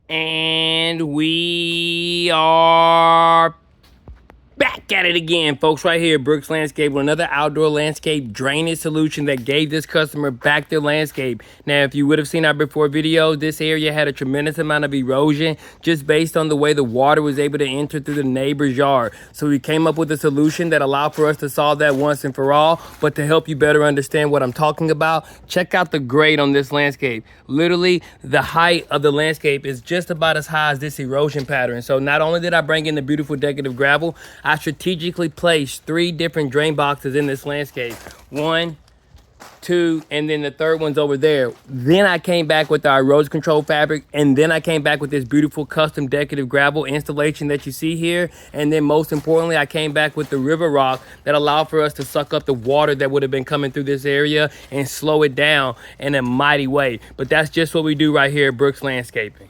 And we are back at it again, folks, right here, Brooks Landscape, with another outdoor landscape drainage solution that gave this customer back their landscape. Now, if you would have seen our before video, this area had a tremendous amount of erosion just based on the way the water was able to enter through the neighbor's yard. So we came up with a solution that allowed for us to solve that once and for all. But to help you better understand what I'm talking about, check out the grade on this landscape. Literally, the height of the landscape is just about as high as this erosion pattern. So not only did I bring in the beautiful decorative gravel, I strategically placed 3 different drain boxes in this landscape. 1, 2, and then the third one's over there. Then I came back with our erosion control fabric, and then I came back with this beautiful custom decorative gravel installation that you see here. And then most importantly, I came back with the river rock that allowed for us to suck up the water that would have been coming through this area and slow it down in a mighty way. But that's just what we do right here at Brooks Landscaping.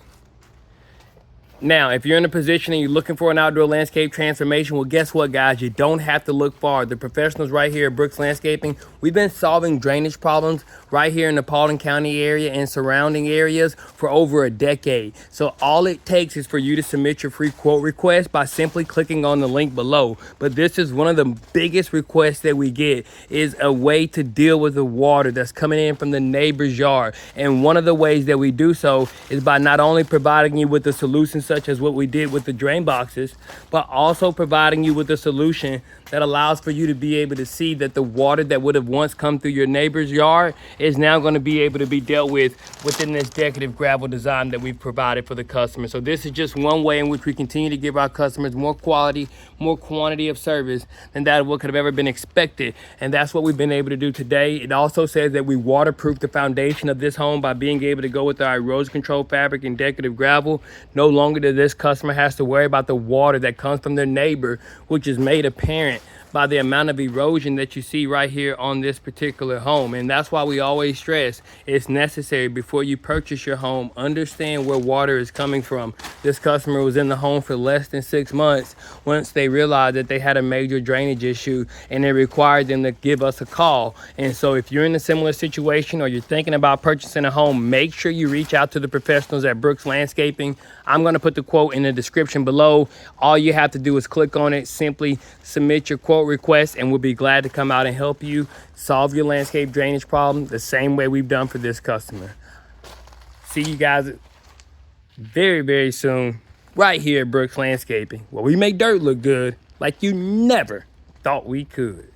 Now, if you're in a position and you're looking for an outdoor landscape transformation, well, guess what, guys? You don't have to look far. The professionals right here at Brooks Landscaping, we've been solving drainage problems right here in the Paulding County area and surrounding areas for over a decade. So all it takes is for you to submit your free quote request by simply clicking on the link below. But this is one of the biggest requests that we get, is a way to deal with the water that's coming in from the neighbor's yard. And one of the ways that we do so is by not only providing you with the solutions such as what we did with the drain boxes, but also providing you with a solution that allows for you to be able to see that the water that would have once come through your neighbor's yard is now going to be able to be dealt with within this decorative gravel design that we've provided for the customer. So this is just one way in which we continue to give our customers more quality, more quantity of service than that of what could have ever been expected. And that's what we've been able to do today. It also says that we waterproof the foundation of this home by being able to go with our erosion control fabric and decorative gravel. No longer does this customer has to worry about the water that comes from their neighbor, which is made apparent by the amount of erosion that you see right here on this particular home. And that's why we always stress it's necessary before you purchase your home, understand where water is coming from. This customer was in the home for less than 6 months once they realized that they had a major drainage issue, and it required them to give us a call. And so if you're in a similar situation or you're thinking about purchasing a home, make sure you reach out to the professionals at Brooks Landscaping. I'm going to put the quote in the description below. All you have to do is click on it, simply submit your quote request, and we'll be glad to come out and help you solve your landscape drainage problem the same way we've done for this customer. See you guys very, very soon right here at Brooks Landscaping, where we make dirt look good like you never thought we could.